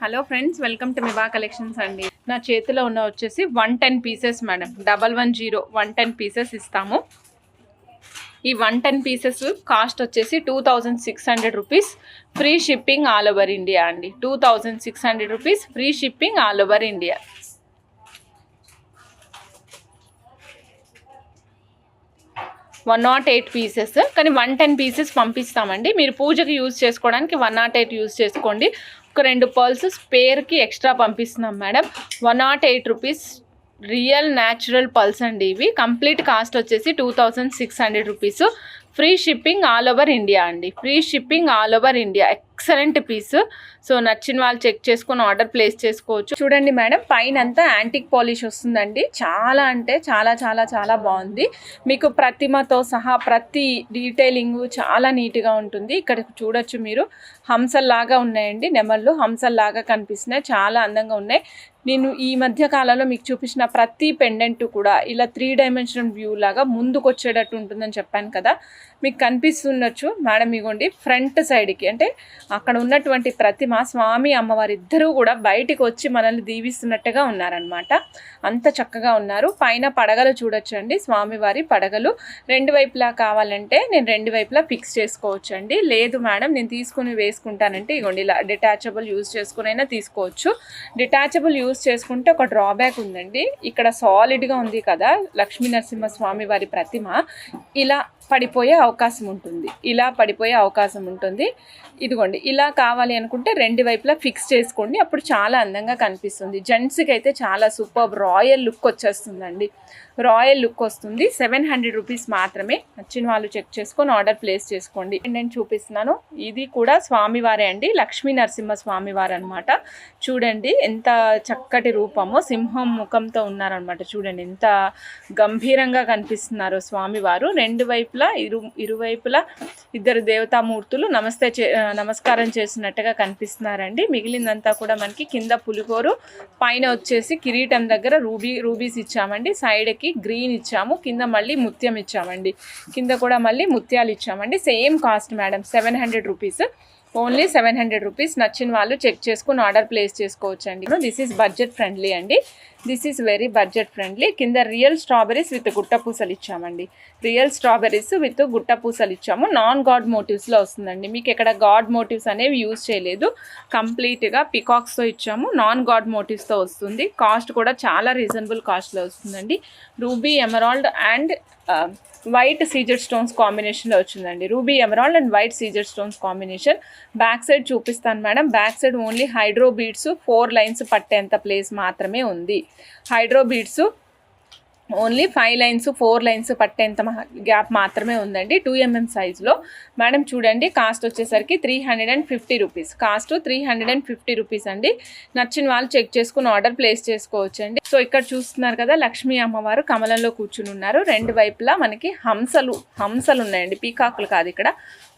Hello friends, welcome to మివా collections అండి. నా చేతిలో ఉన్న వచ్చేసి 110 పీసెస్ మేడం. 110 110 పీసెస్ ఇస్తాము. ఈ 110 పీసెస్ కాస్ట్ వచ్చేసి 2600 rupees. Free shipping all over India అండి. 2600 rupees free shipping all over India. 108 pieces, కానీ 110 పీసెస్ పంపిస్తామండి. మీరు పూజకి యూజ్ చేసుకోవడానికి 108 యూజ్ చేసుకోండి. ఒక 2 పర్ల్స్ స్పేర్కి ఎక్స్ట్రా పంపిస్తున్నాం మేడం. 108 రూపీస్ రియల్ న్యాచురల్ పల్స్ అండి. ఇవి కంప్లీట్ కాస్ట్ వచ్చేసి 2600 rupees. Free shipping all over India అండి. Free shipping all over India. Excellent piece. So నచ్చిన వాళ్ళు చెక్ చేసుకొని ఆర్డర్ ప్లేస్ చేసుకోవచ్చు. చూడండి మేడం, పైన అంతా యాంటిక్ పాలిష్ వస్తుందండి. చాలా అంటే చాలా చాలా చాలా బాగుంది. మీకు ప్రతిమతో సహా ప్రతి డీటెయిలింగ్ చాలా నీట్గా ఉంటుంది. ఇక్కడ చూడొచ్చు మీరు, హంసల్లాగా ఉన్నాయండి. నెమళ్ళు హంసల్లాగా కనిపిస్తున్నాయి. చాలా అందంగా ఉన్నాయి. నేను ఈ మధ్య కాలంలో మీకు చూపించిన ప్రతి పెండెంట్ కూడా ఇలా 3 డైమెన్షనల్ వ్యూ లాగా ముందుకు వచ్చేటట్టు ఉంటుందని చెప్పాను కదా. మీకు కనిపిస్తుండొచ్చు మేడం. ఇగోండి ఫ్రంట్ సైడ్కి, అంటే అక్కడ ఉన్నటువంటి ప్రతిమ స్వామి అమ్మవారి ఇద్దరూ కూడా బయటికి వచ్చి మనల్ని దీవిస్తున్నట్టుగా ఉన్నారనమాట. అంత చక్కగా ఉన్నారు. పైన పడగలు చూడొచ్చండి, స్వామివారి పడగలు. 2 వైపులా కావాలంటే నేను 2 వైపులా ఫిక్స్ చేసుకోవచ్చు అండి. లేదు మేడం నేను తీసుకుని వేసుకుంటానంటే ఇగోండి ఇలా డిటాచబుల్ యూజ్ చేసుకునైనా తీసుకోవచ్చు. డిటాచబుల్ యూజ్ చేసుకుంటే ఒక డ్రాబ్యాక్ ఉందండి. ఇక్కడ సాలిడ్గా ఉంది కదా లక్ష్మీ నరసింహస్వామి వారి ప్రతిమ, ఇలా పడిపోయే అవకాశం ఉంటుంది. ఇలా పడిపోయే అవకాశం ఉంటుంది. ఇదిగోండి ఇలా కావాలి అనుకుంటే 2 వైపులా ఫిక్స్ చేసుకోండి. అప్పుడు చాలా అందంగా కనిపిస్తుంది. జెంట్స్కి అయితే చాలా సూపర్ రాయల్ లుక్ వచ్చేస్తుందండి. రాయల్ లుక్ వస్తుంది. 700 రూపీస్ మాత్రమే. నచ్చిన వాళ్ళు చెక్ చేసుకొని ఆర్డర్ ప్లేస్ చేసుకోండి. నేను చూపిస్తున్నాను, ఇది కూడా స్వామివారే అండి. లక్ష్మీ నరసింహ స్వామివారు అనమాట. చూడండి ఎంత చక్కటి రూపము, సింహం ముఖంతో ఉన్నారనమాట. చూడండి ఎంత గంభీరంగా కనిపిస్తున్నారు స్వామివారు. 2 వైపులా ఇరువైపులా ఇద్దరు దేవతామూర్తులు నమస్కారం చేసినట్టుగా కనిపిస్తున్నారండి. మిగిలిందంతా కూడా మనకి కింద పులిహోరు, పైన వచ్చేసి కిరీటం దగ్గర రూబీస్ ఇచ్చామండి. సైడ్కి గ్రీన్ ఇచ్చాము, కింద మళ్ళీ ముత్యం ఇచ్చామండి. కింద కూడా మళ్ళీ ముత్యాలు ఇచ్చామండి. Same cost madam, 700 rupees. Only 700 rupees. నచ్చిన వాళ్ళు చెక్ చేసుకుని ఆర్డర్ ప్లేస్ చేసుకోవచ్చు అండి. దిస్ ఈజ్ బడ్జెట్ ఫ్రెండ్లీ అండి. This is very budget friendly. కింద రియల్ స్ట్రాబెరీస్ విత్ గుట్టపూసలు ఇచ్చామండి. రియల్ స్ట్రాబెరీస్ విత్ గుట్టపూసలు ఇచ్చాము. నాన్ గాడ్ మోటివ్స్లో వస్తుందండి. మీకు ఇక్కడ గాడ్ మోటివ్స్ అనేవి యూజ్ చేయలేదు. కంప్లీట్గా పికాక్స్తో ఇచ్చాము. నాన్ గాడ్ మోటివ్స్తో వస్తుంది. కాస్ట్ కూడా చాలా రీజనబుల్ కాస్ట్లో వస్తుందండి. Ruby emerald and white CZ stones కాంబినేషన్లో వచ్చిందండి. Ruby emerald and white CZ stones combination. Back side చూపిస్తాను మేడం. Back side only hydro beads 4 lines పట్టేంత ప్లేస్ మాత్రమే ఉంది. Hydro beads only 5 lines 4 lines పట్టేంత గ్యాప్ మాత్రమే ఉందండి. 2 mm సైజులో. మేడం చూడండి, కాస్ట్ వచ్చేసరికి 350 రూపీస్. కాస్ట్ 350 రూపీస్ అండి. నచ్చిన వాళ్ళు చెక్ చేసుకుని ఆర్డర్ ప్లేస్ చేసుకోవచ్చు అండి. సో ఇక్కడ చూస్తున్నారు కదా, లక్ష్మీ అమ్మవారు కమలంలో కూర్చుని ఉన్నారు. 2 వైపులా మనకి హంసలు ఉన్నాయండి. పీకాకులు కాదు, ఇక్కడ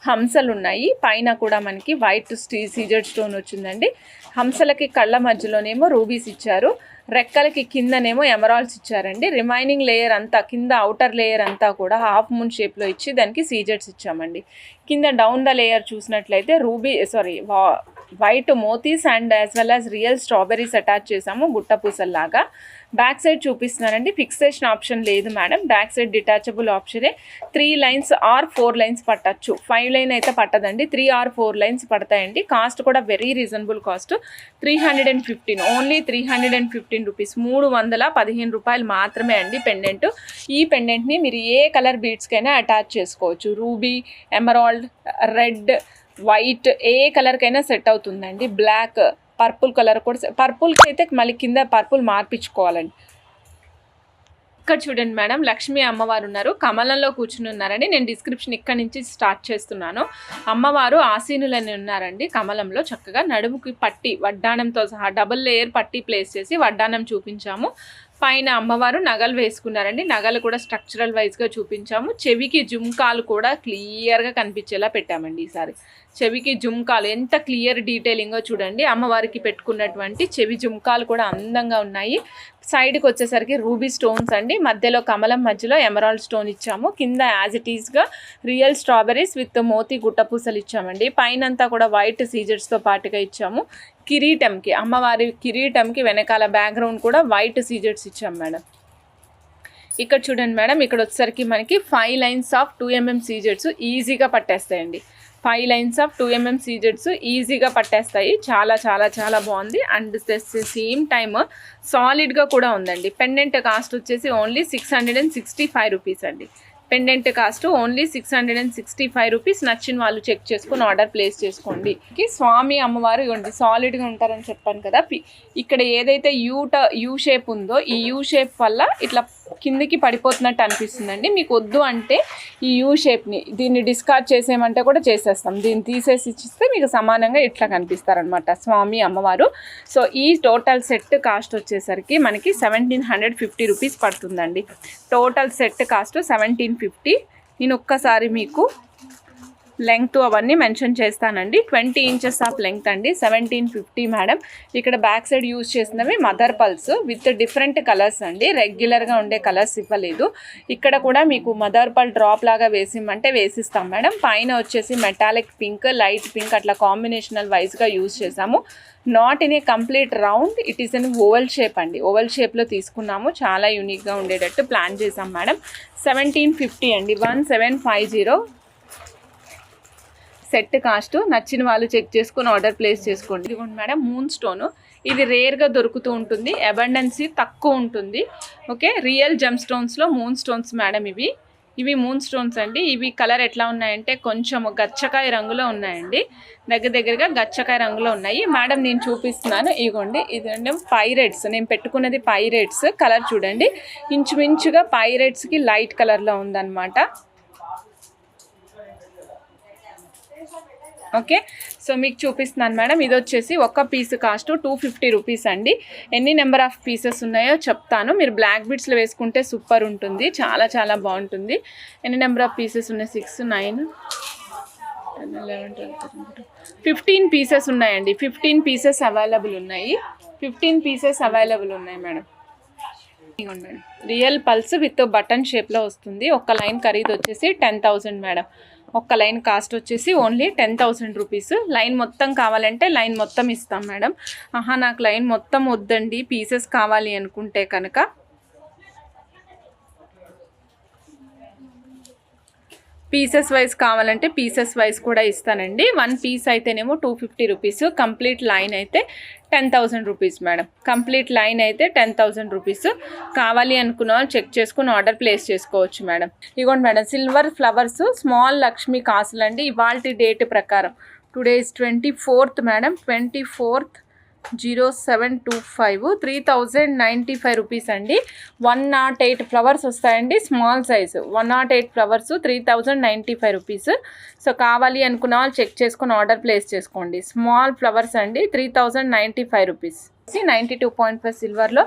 హంసలు ఉన్నాయి. పైన కూడా మనకి వైట్ సీజెడ్ స్టోన్ వచ్చిందండి. హంసలకి కళ్ళ మధ్యలోనేమో రూబీస్ ఇచ్చారు. రెక్కలకి కిందనేమో ఎమరాల్డ్స్ ఇచ్చారండి. రిమైనింగ్ లేయర్ అంతా, కింద అవుటర్ లేయర్ అంతా కూడా హాఫ్ మూన్ షేప్లో ఇచ్చి దానికి సీజెడ్స్ ఇచ్చామండి. కింద డౌన్ ద లేయర్ చూసినట్లయితే వైట్ మోతీస్ and as well as real strawberries attach చేసాము గుట్టపూసల్లాగా. బ్యాక్ సైడ్ చూపిస్తున్నానండి. ఫిక్సేషన్ ఆప్షన్ లేదు మేడం. బ్యాక్ సైడ్ డిటాచబుల్ ఆప్షనే. 3 లైన్స్ ఆర్ 4 లైన్స్ పట్టచ్చు. 5 లైన్ అయితే పట్టదండి. 3 or 4 లైన్స్ పడతాయండి. కాస్ట్ కూడా very reasonable cost. 315, only 315 rupees. 315 రూపాయలు మాత్రమే అండి పెండెంట్. ఈ పెండెంట్ని మీరు ఏ కలర్ బీడ్స్కైనా అటాచ్ చేసుకోవచ్చు. రూబీ, ఎమరాల్డ్, రెడ్, వైట్, ఏ కలర్కైనా సెట్ అవుతుందండి. బ్లాక్, పర్పుల్ కలర్ కూడా. పర్పుల్కి అయితే మళ్ళీ కింద పర్పుల్ మార్పించుకోవాలండి. ఇక్కడ చూడండి మేడం, లక్ష్మీ అమ్మవారు ఉన్నారు. కమలంలో కూర్చుని ఉన్నారండి. నేను డిస్క్రిప్షన్ ఇక్కడ నుంచి స్టార్ట్ చేస్తున్నాను. అమ్మవారు ఆసీనులని ఉన్నారండి కమలంలో. చక్కగా నడుముకి పట్టి, వడ్డానంతో సహా డబుల్ లేయర్ పట్టి ప్లేస్ చేసి వడ్డానం చూపించాము. పైన అమ్మవారు నగలు వేసుకున్నారండి. నగలు కూడా స్ట్రక్చరల్ వైజ్గా చూపించాము. చెవికి జుమ్కాలు కూడా క్లియర్గా కనిపించేలా పెట్టామండి. ఈసారి చెవికి జుమ్కాలు ఎంత క్లియర్ డీటెయిలింగో చూడండి. అమ్మవారికి పెట్టుకున్నటువంటి చెవి జుమ్కాలు కూడా అందంగా ఉన్నాయి. సైడ్కి వచ్చేసరికి రూబీ స్టోన్స్ అండి, మధ్యలో కమలం, మధ్యలో ఎమరాల్డ్ స్టోన్ ఇచ్చాము. కింద యాజ్ ఇట్ ఈస్గా రియల్ స్ట్రాబెరీస్ విత్ మోతీ గుట్టపూసలు ఇచ్చామండి. పైనంతా కూడా వైట్ సీజర్స్తో పాటుగా ఇచ్చాము. కిరీటంకి, అమ్మవారి కిరీటంకి వెనకాల బ్యాక్గ్రౌండ్ కూడా వైట్ సీజర్స్ ఇచ్చాము మేడం. ఇక్కడ చూడండి మేడం, ఇక్కడ వచ్చేసరికి మనకి 5 లైన్స్ ఆఫ్ 2mm సీజర్స్ ఈజీగా పట్టేస్తాయండి. 5 లైన్స్ ఆఫ్ 2mm సీజర్స్ ఈజీగా పట్టేస్తాయి. చాలా చాలా చాలా బాగుంది. అండ్ సేమ్ టైమ్ సాలిడ్గా కూడా ఉందండి. పెండెంట్ కాస్ట్ వచ్చేసి ఓన్లీ 665 రూపీస్ అండి. Pendant cost only 665 rupees. నచ్చిన వాళ్ళు చెక్ చేసుకుని ఆర్డర్ ప్లేస్ చేసుకోండి. స్వామి అమ్మవారు ఇవ్వండి సాలిడ్గా ఉంటారని చెప్పాను కదా. ఇక్కడ ఏదైతే యూ షేప్ ఉందో ఈ యూ షేప్ వల్ల ఇట్లా కిందికి పడిపోతున్నట్టు అనిపిస్తుందండి. మీకు వద్దు అంటే ఈ యూ షేప్ని దీన్ని డిస్కార్డ్ చేసేయమంటే కూడా చేసేస్తాం. దీన్ని తీసేసి ఇచ్చిస్తే మీకు సమానంగా ఇట్లా కనిపిస్తారనమాట స్వామి అమ్మవారు. సో ఈ టోటల్ సెట్ కాస్ట్ వచ్చేసరికి మనకి 1750 రూపీస్ పడుతుందండి. Total set cost 1750. నేను ఒక్కసారి మీకు లెంగ్త్ అవన్నీ మెన్షన్ చేస్తానండి. 20 ఇంచెస్ ఆఫ్ లెంగ్త్ అండి. 1750 మేడం. ఇక్కడ బ్యాక్ సైడ్ యూజ్ చేసినవి mother pulse with different colours అండి. రెగ్యులర్గా ఉండే కలర్స్ ఇవ్వలేదు. ఇక్కడ కూడా మీకు మదర్ పల్ డ్రాప్ లాగా వేసిమంటే వేసిస్తాం మేడం. పైన వచ్చేసి మెటాలిక్ పింక్, లైట్ పింక్ అట్లా కాంబినేషనల్ వైజ్గా యూజ్ చేసాము. Not in a complete round, it is an oval shape అండి. ఓవల్ షేప్లో తీసుకున్నాము. చాలా యూనిక్గా ఉండేటట్టు ప్లాన్ చేసాం మేడం. 1750 అండి. 1750 సెట్ కాస్ట్. నచ్చిన వాళ్ళు చెక్ చేసుకొని ఆర్డర్ ప్లేస్ చేసుకోండి. ఇదిగోండి మేడం, మూన్ స్టోన్. ఇది రేర్గా దొరుకుతూ ఉంటుంది, అబండెన్సీ తక్కువ ఉంటుంది. ఓకే, రియల్ జెమ్ స్టోన్స్లో మూన్ స్టోన్స్ మేడం. ఇవి మూన్ స్టోన్స్ అండి. ఇవి కలర్ ఎట్లా ఉన్నాయంటే కొంచెం గచ్చకాయ రంగులో ఉన్నాయండి. దగ్గరగా గచ్చకాయ రంగులో ఉన్నాయి మేడం. నేను చూపిస్తున్నాను. ఇదిగోండి, ఇదండి పైరేట్స్. నేను పెట్టుకున్నది పైరేట్స్. కలర్ చూడండి, ఇంచుమించుగా పైరేట్స్కి లైట్ కలర్లో ఉందన్నమాట. ఓకే, సో మీకు చూపిస్తున్నాను మేడం. ఇది వచ్చేసి ఒక పీస్ కాస్ట్ 250 రూపీస్ అండి. ఎన్ని నెంబర్ ఆఫ్ పీసెస్ ఉన్నాయో చెప్తాను. మీరు బ్లాక్ బీడ్స్లో వేసుకుంటే సూపర్ ఉంటుంది, చాలా చాలా బాగుంటుంది. ఎన్ని నెంబర్ ఆఫ్ పీసెస్ ఉన్నాయి? 6, 9, 10, 11, 12, 15 పీసెస్ ఉన్నాయండి. 15 పీసెస్ అవైలబుల్ ఉన్నాయి. 15 పీసెస్ అవైలబుల్ ఉన్నాయి madam. Madam real pulse with button షేప్లో వస్తుంది. ఒక లైన్ ఖరీదు వచ్చేసి 10,000 మేడం. ఒక్క లైన్ కాస్ట్ వచ్చేసి ఓన్లీ 10,000 రూపీస్. లైన్ మొత్తం కావాలంటే లైన్ మొత్తం ఇస్తాం మేడం. నాకు లైన్ మొత్తం వద్దండి, పీసెస్ కావాలి అనుకుంటే కనుక పీసెస్ వైజ్ కావాలంటే పీసెస్ వైజ్ కూడా ఇస్తానండి. 1 పీస్ అయితేనేమో 250 రూపీస్. కంప్లీట్ లైన్ అయితే 10,000 రూపీస్ మేడం. కంప్లీట్ లైన్ అయితే 10,000 రూపీస్. కావాలి అనుకున్న వాళ్ళు చెక్ చేసుకుని ఆర్డర్ ప్లేస్ చేసుకోవచ్చు మేడం. ఇదిగోండి madam, silver flowers small Lakshmi కాసులు అండి. ఇవాల్టి డేట్ ప్రకారం today is 24th madam. 24th 0725 3095 rupees అండి. 108 ఫ్లవర్స్ వస్తాయండి. Small size 108 flowers 3095 rupees. So కావాలి అనుకున్న వాళ్ళు చెక్ చేసుకుని ఆర్డర్ ప్లేస్ చేసుకోండి. స్మాల్ ఫ్లవర్స్ అండి, 3095 రూపీస్. 92.5 సిల్వర్లో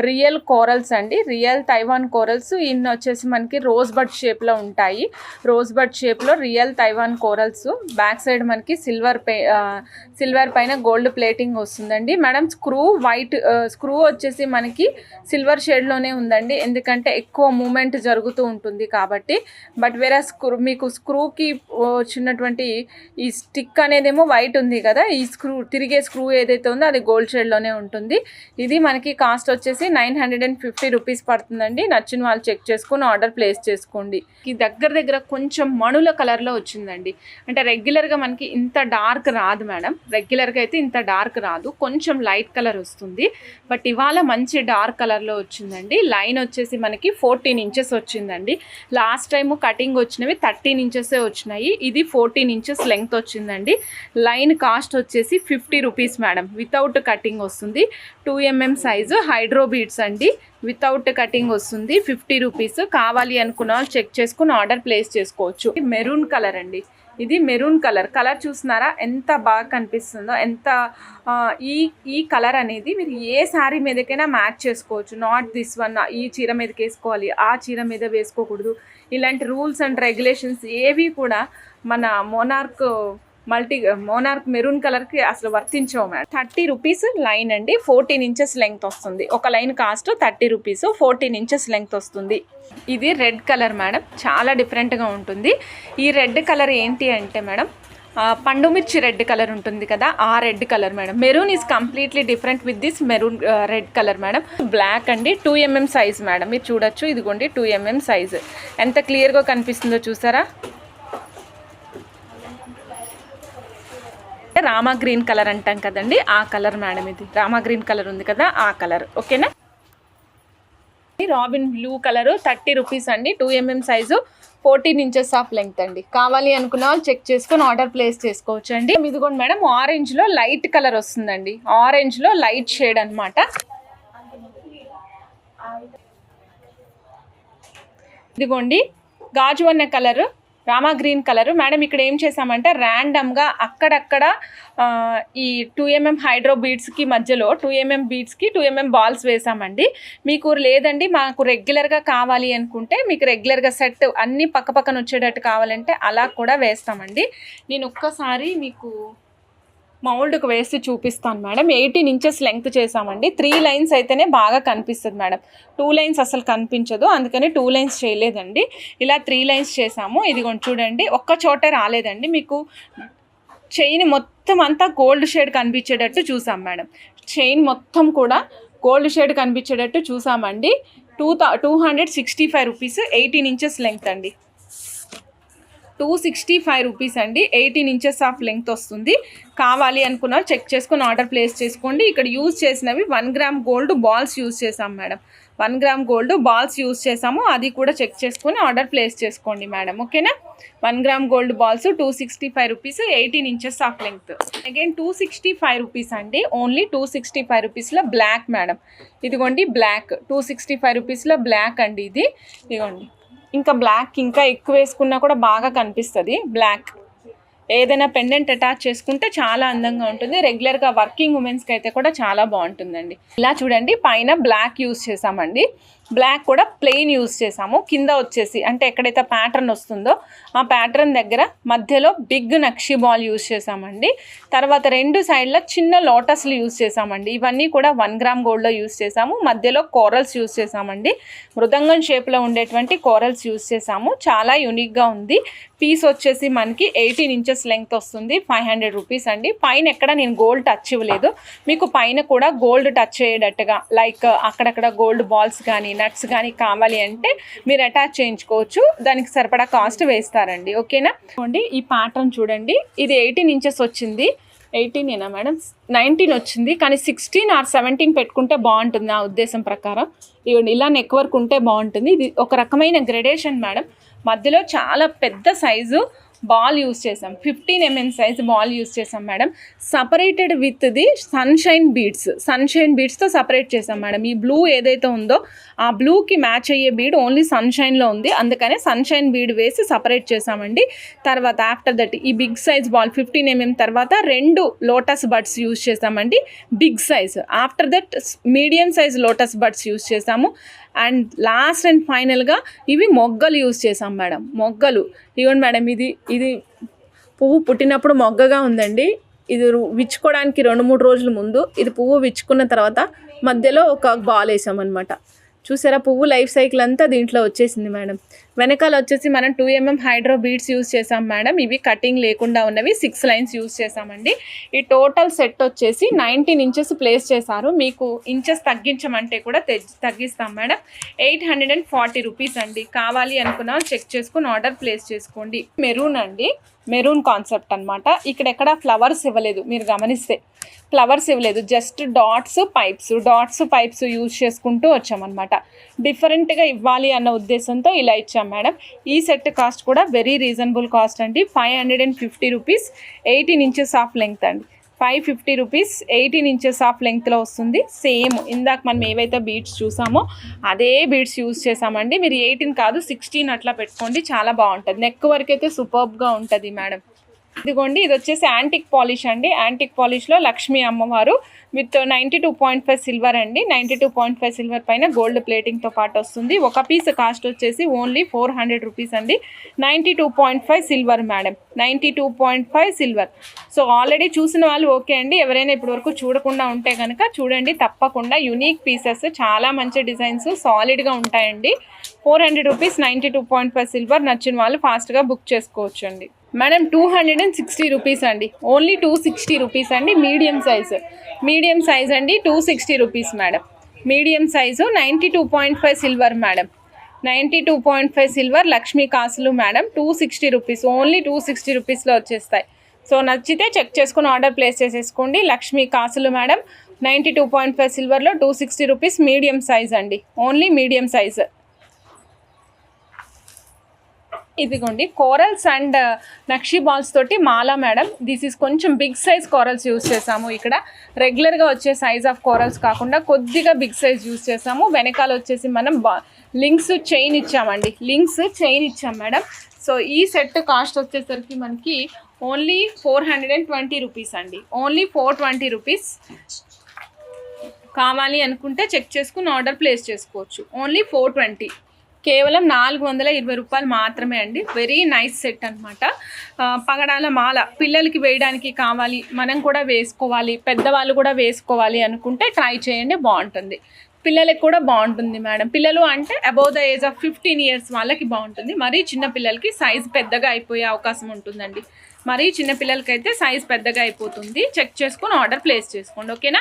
రియల్ కోరల్స్ అండి. Real Taiwan corals. ఇన్ని వచ్చేసి మనకి రోజ్ బడ్ షేప్లో ఉంటాయి. రోజ్ బడ్ షేప్లో real Taiwan corals. Back side మనకి సిల్వర్ పైన గోల్డ్ ప్లేటింగ్ వస్తుందండి మేడం. స్క్రూ వచ్చేసి మనకి సిల్వర్ షేడ్లోనే ఉందండి, ఎందుకంటే ఎక్కువ మూమెంట్ జరుగుతూ ఉంటుంది కాబట్టి. బట్ వేరే మీకు స్క్రూకి వచ్చినటువంటి ఈ స్టిక్ అనేదేమో వైట్ ఉంది కదా, ఈ తిరిగే స్క్రూ ఏదైతే ఉందో అది గోల్డ్ షేడ్లోనే ఉంటుంది. ఇది మనకి కాస్ట్ వచ్చేసి 950 రూపీస్ పడుతుందండి. నచ్చిన వాళ్ళు చెక్ చేసుకుని ఆర్డర్ ప్లేస్ చేసుకోండి. ఈ దగ్గర కొంచెం మణుల కలర్లో వచ్చిందండి. అంటే రెగ్యులర్గా మనకి ఇంత డార్క్ రాదు మేడం. రెగ్యులర్గా అయితే ఇంత డార్క్ రాదు, కొంచెం లైట్ కలర్ వస్తుంది. బట్ ఇవాళ మంచి డార్క్ కలర్లో వచ్చిందండి. లైన్ వచ్చేసి మనకి 14 ఇంచెస్ వచ్చిందండి. లాస్ట్ టైము కటింగ్ వచ్చినవి 13 ఇంచెసే వచ్చినాయి. ఇది 14 ఇంచెస్ లెంగ్త్ వచ్చిందండి. లైన్ కాస్ట్ వచ్చేసి 50 రూపీస్ మేడం. వితౌట్ కటింగ్ వస్తుంది. 2mm సైజు హైడ్రో బీడ్స్ అండి. వితౌట్ కటింగ్ వస్తుంది. 50 రూపీస్. కావాలి అనుకున్న వాళ్ళు చెక్ చేసుకుని ఆర్డర్ ప్లేస్ చేసుకోవచ్చు. మెరూన్ కలర్ అండి. ఇది మెరూన్ కలర్ చూస్తున్నారా ఎంత బాగా కనిపిస్తుందో. ఎంత ఈ కలర్ అనేది మీరు ఏ శారీ మీదకైనా మ్యాచ్ చేసుకోవచ్చు. నాట్ దిస్ వన్, ఈ చీర మీదకి వేసుకోవాలి, ఆ చీర మీద వేసుకోకూడదు, ఇలాంటి రూల్స్ అండ్ రెగ్యులేషన్స్ ఏవి కూడా మన మోనార్క్ మల్టీ మోనార్క్ మెరూన్ కలర్కి అసలు వర్తించవు మేడం. 30 రూపీస్ లైన్ అండి, 14 ఇంచెస్ లెంగ్త్ వస్తుంది. ఒక line cost 30 rupees, 14 inches length వస్తుంది. ఇది రెడ్ కలర్ మేడం, చాలా డిఫరెంట్గా ఉంటుంది. ఈ రెడ్ కలర్ ఏంటి అంటే మేడం, పండు మిర్చి రెడ్ కలర్ ఉంటుంది కదా, ఆ red colour madam. Maroon is completely different with this maroon red colour madam. Black అండి, 2 mm సైజ్ మేడం. మీరు చూడొచ్చు, ఇదిగోండి 2 mm సైజ్. ఎంత క్లియర్గా కనిపిస్తుందో చూసారా. రామా గ్రీన్ కలర్ అంటాం కదండి, ఆ కలర్ మేడం. ఇది రామా గ్రీన్ కలర్ ఉంది కదా, ఆ కలర్. ఓకేనా. రాబిన్ బ్లూ కలరు 30 రూపీస్ అండి, 2 mm size, 14 inches of length అండి. కావాలి అనుకున్న వాళ్ళు చెక్ చేసుకొని ఆర్డర్ ప్లేస్ చేసుకోవచ్చు అండి. ఇదిగోండి మేడం, ఆరెంజ్లో లైట్ కలర్ వస్తుందండి, ఆరెంజ్లో లైట్ షేడ్ అనమాట. ఇదిగోండి గాజువన్న కలరు, రామా గ్రీన్ కలర్ మేడం. ఇక్కడ ఏం చేసామంటే ర్యాండమ్గా అక్కడక్కడ ఈ 2 mm హైడ్రో బీడ్స్కి మధ్యలో 2 mm బీడ్స్కి 2 mm బాల్స్ వేసామండి. మీకు లేదండి మాకు రెగ్యులర్గా కావాలి అనుకుంటే, మీకు రెగ్యులర్గా సెట్ అన్నీ పక్క పక్కన వచ్చేటట్టు కావాలంటే అలా కూడా వేస్తామండి. నేను ఒక్కసారి మీకు మౌల్డ్కి వేసి చూపిస్తాను మేడం. 18 ఇంచెస్ లెంగ్త్ చేసామండి. 3 లైన్స్ అయితేనే బాగా కనిపిస్తుంది మేడం, 2 లైన్స్ అసలు కనిపించదు, అందుకని 2 లైన్స్ చేయలేదండి. ఇలా 3 లైన్స్ చేసాము. ఇదిగోండి చూడండి, ఒక్క చోటే రాలేదండి. మీకు చైన్ మొత్తం అంతా గోల్డ్ షేడ్ కనిపించేటట్టు చూసాం మేడం. చైన్ మొత్తం కూడా గోల్డ్ షేడ్ కనిపించేటట్టు చూసామండి. 265 రూపీస్, 18 ఇంచెస్ లెంగ్త్ అండి. 265 రూపీస్ అండి, 18 ఇంచెస్ ఆఫ్ లెంగ్త్ వస్తుంది. కావాలి అనుకున్నారు చెక్ చేసుకుని ఆర్డర్ ప్లేస్ చేసుకోండి. ఇక్కడ యూజ్ చేసినవి 1 గ్రామ్ గోల్డ్ బాల్స్ యూజ్ చేసాం madam. 1 gram gold balls use చేసాము, అది కూడా చెక్ చేసుకొని ఆర్డర్ ప్లేస్ చేసుకోండి మేడం. ఓకేనా. 1 gram gold balls 265 rupees, 18 inches of length. Again 265 rupees అండి, ఓన్లీ 265 రూపీస్లో బ్లాక్ మేడం. ఇదిగోండి బ్లాక్, 265 రూపీస్లో బ్లాక్ అండి. ఇది ఇదిగోండి. ఇంకా బ్లాక్ ఇంకా ఎక్కువ వేసుకున్నా కూడా బాగా కనిపిస్తుంది. బ్లాక్ ఏదైనా పెండెంట్ అటాచ్ చేసుకుంటే చాలా అందంగా ఉంటుంది. రెగ్యులర్గా వర్కింగ్ ఉమెన్స్కి అయితే కూడా చాలా బాగుంటుందండి. ఇలా చూడండి, పైన బ్లాక్ యూజ్ చేసామండి. బ్లాక్ కూడా ప్లెయిన్ యూజ్ చేసాము. కింద వచ్చేసి అంటే ఎక్కడైతే ప్యాటర్న్ వస్తుందో ఆ ప్యాటర్న్ దగ్గర మధ్యలో బిగ్ నక్షి బాల్ యూజ్ చేసామండి. తర్వాత 2 సైడ్ల చిన్న లోటస్లు యూజ్ చేసామండి. ఇవన్నీ కూడా 1 గ్రామ్ గోల్డ్లో యూజ్ చేసాము. మధ్యలో కోరల్స్ యూజ్ చేసామండి. మృదంగం షేప్లో ఉండేటువంటి కోరల్స్ యూజ్ చేసాము. చాలా యూనిక్గా ఉంది. పీస్ వచ్చేసి మనకి 18 ఇంచెస్ లెంగ్త్ వస్తుంది. 500 రూపీస్ అండి. పైన ఎక్కడ నేను గోల్డ్ టచ్ ఇవ్వలేదు. మీకు పైన కూడా గోల్డ్ టచ్ అయ్యేటట్టుగా లైక్ అక్కడక్కడ గోల్డ్ బాల్స్ కానీ నట్స్ కానీ కావాలి అంటే మీరు అటాచ్ చేయించుకోవచ్చు. దానికి సరిపడా కాస్ట్ వేస్తారండి. ఓకేనా. చూడండి ఈ ప్యాటర్న్ చూడండి, ఇది 18 ఇంచెస్ వచ్చింది. 18 మేడం, 19 వచ్చింది. కానీ 16 or 17 పెట్టుకుంటే బాగుంటుంది నా ఉద్దేశం ప్రకారం. ఇలా నెక్ వర్క్ ఉంటే బాగుంటుంది. ఇది ఒక రకమైన గ్రెడేషన్ మేడం. మధ్యలో చాలా పెద్ద సైజు బాల్ యూజ్ చేసాం, 15 mm సైజ్ బాల్ యూజ్ చేసాం మేడం. సపరేటెడ్ విత్ ది సన్షైన్ బీడ్స్తో సపరేట్ చేసాం మేడం. ఈ బ్లూ ఏదైతే ఉందో ఆ బ్లూకి మ్యాచ్ అయ్యే బీడ్ ఓన్లీ సన్షైన్లో ఉంది, అందుకనే సన్షైన్ బీడ్ వేసి సపరేట్ చేసామండి. తర్వాత ఆఫ్టర్ దట్ ఈ బిగ్ సైజ్ బాల్ 15 mm తర్వాత 2 లోటస్ బడ్స్ యూజ్ చేసామండి, big size. After that medium size lotus buds use చేసాము. అండ్ లాస్ట్ అండ్ ఫైనల్గా ఇవి మొగ్గలు యూజ్ చేసాం మేడం. మొగ్గలు ఇవ్వండి మేడం. ఇది పువ్వు పుట్టినప్పుడు మొగ్గగా ఉందండి. ఇది విచ్చుకోవడానికి 2-3 రోజుల ముందు ఇది పువ్వు విచ్చుకున్న తర్వాత మధ్యలో ఒక బాల్ వేసామన్నమాట. చూసారా, పువ్వు లైఫ్ సైకిల్ అంతా దీంట్లో వచ్చేసింది మేడం. వెనకాల వచ్చేసి మనం 2 mm హైడ్రో బీడ్స్ యూజ్ చేసాం మేడం. ఇవి కటింగ్ లేకుండా ఉన్నవి 6 లైన్స్ యూజ్ చేసామండి. ఈ టోటల్ సెట్ వచ్చేసి 19 ఇంచెస్ ప్లేస్ చేశారు. మీకు ఇంచెస్ తగ్గించమంటే కూడా తగ్గిస్తాం మేడం. 840 రూపీస్ అండి. కావాలి అనుకున్నా చెక్ చేసుకుని ఆర్డర్ ప్లేస్ చేసుకోండి. మెరూన్ అండి, మెరూన్ కాన్సెప్ట్ అనమాట. ఇక్కడ ఎక్కడ ఫ్లవర్స్ ఇవ్వలేదు, మీరు గమనిస్తే ఫ్లవర్స్ ఇవ్వలేదు, జస్ట్ డాట్స్ పైప్స్ యూజ్ చేసుకుంటూ వచ్చామన్నమాట. డిఫరెంట్గా ఇవ్వాలి అన్న ఉద్దేశంతో ఇలా ఇచ్చాం మేడం. ఈ సెట్ కాస్ట్ కూడా వెరీ రీజనబుల్ కాస్ట్ అండి. 550 రూపీస్, 18 ఇంచెస్ ఆఫ్ లెంగ్త్ అండి. 550 రూపీస్, 18 ఇంచెస్ ఆఫ్ లెంగ్త్లో వస్తుంది. సేమ్ ఇందాక మనం ఏవైతే బీడ్స్ చూసామో అదే బీడ్స్ యూజ్ చేసామండి. మీరు 18 కాదు 16 అట్లా పెట్టుకోండి, చాలా బాగుంటుంది. నెక్ వరకు అయితే సూపర్బ్గా ఉంటుంది మేడం. ఇదిగోండి, ఇది వచ్చేసి యాంటిక్ పాలిష్ అండి. యాంటిక్ పాలిష్లో లక్ష్మీ అమ్మవారు విత్ 92.5 సిల్వర్ అండి. 92.5 సిల్వర్ పైన గోల్డ్ ప్లేటింగ్తో పాటు వస్తుంది. ఒక పీస్ కాస్ట్ వచ్చేసి ఓన్లీ 400 రూపీస్ అండి. 92.5 silver madam, 92.5 silver. So already చూసిన వాళ్ళు ఓకే అండి. ఎవరైనా ఇప్పటివరకు చూడకుండా ఉంటే కనుక చూడండి తప్పకుండా. యునీక్ పీసెస్, చాలా మంచి డిజైన్స్, సాలిడ్గా ఉంటాయండి. 400 రూపీస్, 92.5 సిల్వర్. నచ్చిన వాళ్ళు ఫాస్ట్గా బుక్ చేసుకోవచ్చు అండి. మేడం 260 రూపీస్ అండి, ఓన్లీ 260 రూపీస్ అండి. మీడియం సైజ్ అండి, 260 rupees madam. Medium size 92.5 silver madam, 92.5 silver Lakshmi కాసులు మేడం. 260 రూపీస్, ఓన్లీ 260 రూపీస్లో వచ్చేస్తాయి. సో నచ్చితే చెక్ చేసుకుని ఆర్డర్ ప్లేస్ చేసేసుకోండి. లక్ష్మీ కాసులు మేడం, 92.5 సిల్వర్లో 260 రూపీస్. మీడియం సైజ్ అండి, ఓన్లీ మీడియం సైజ్. ఇదిగోండి కోరల్స్ అండ్ నక్షి బాల్స్ తోటి మాలా మేడం. దిస్ ఈజ్ కొంచెం బిగ్ సైజ్ కోరల్స్ యూస్ చేసాము. ఇక్కడ రెగ్యులర్గా వచ్చే సైజ్ ఆఫ్ కోరల్స్ కాకుండా కొద్దిగా బిగ్ సైజ్ యూస్ చేసాము. వెనకాల వచ్చేసి మనం లింక్స్ చైన్ ఇచ్చామండి, లింక్స్ చైన్ ఇచ్చాం మేడం. సో ఈ సెట్ కాస్ట్ వచ్చేసరికి మనకి ఓన్లీ 420 రూపీస్ అండి, ఓన్లీ 420 రూపీస్. కావాలి అనుకుంటే చెక్ చేసుకుని ఆర్డర్ ప్లేస్ చేసుకోవచ్చు. ఓన్లీ 420, కేవలం 420 రూపాయలు మాత్రమే అండి. వెరీ నైస్ సెట్ అనమాట. పగడాల మాల పిల్లలకి వేయడానికి కావాలి, మనం కూడా వేసుకోవాలి, పెద్దవాళ్ళు కూడా వేసుకోవాలి అనుకుంటే ట్రై చేయండి, బాగుంటుంది. పిల్లలకి కూడా బాగుంటుంది మేడం. పిల్లలు అంటే above the age of 15 years వాళ్ళకి బాగుంటుంది. మరీ చిన్న పిల్లలకి సైజ్ పెద్దగా అయిపోయే అవకాశం ఉంటుందండి. మరీ చిన్న పిల్లలకైతే సైజ్ పెద్దగా అయిపోతుంది. చెక్ చేసుకొని ఆర్డర్ ప్లేస్ చేసుకోండి, ఓకేనా.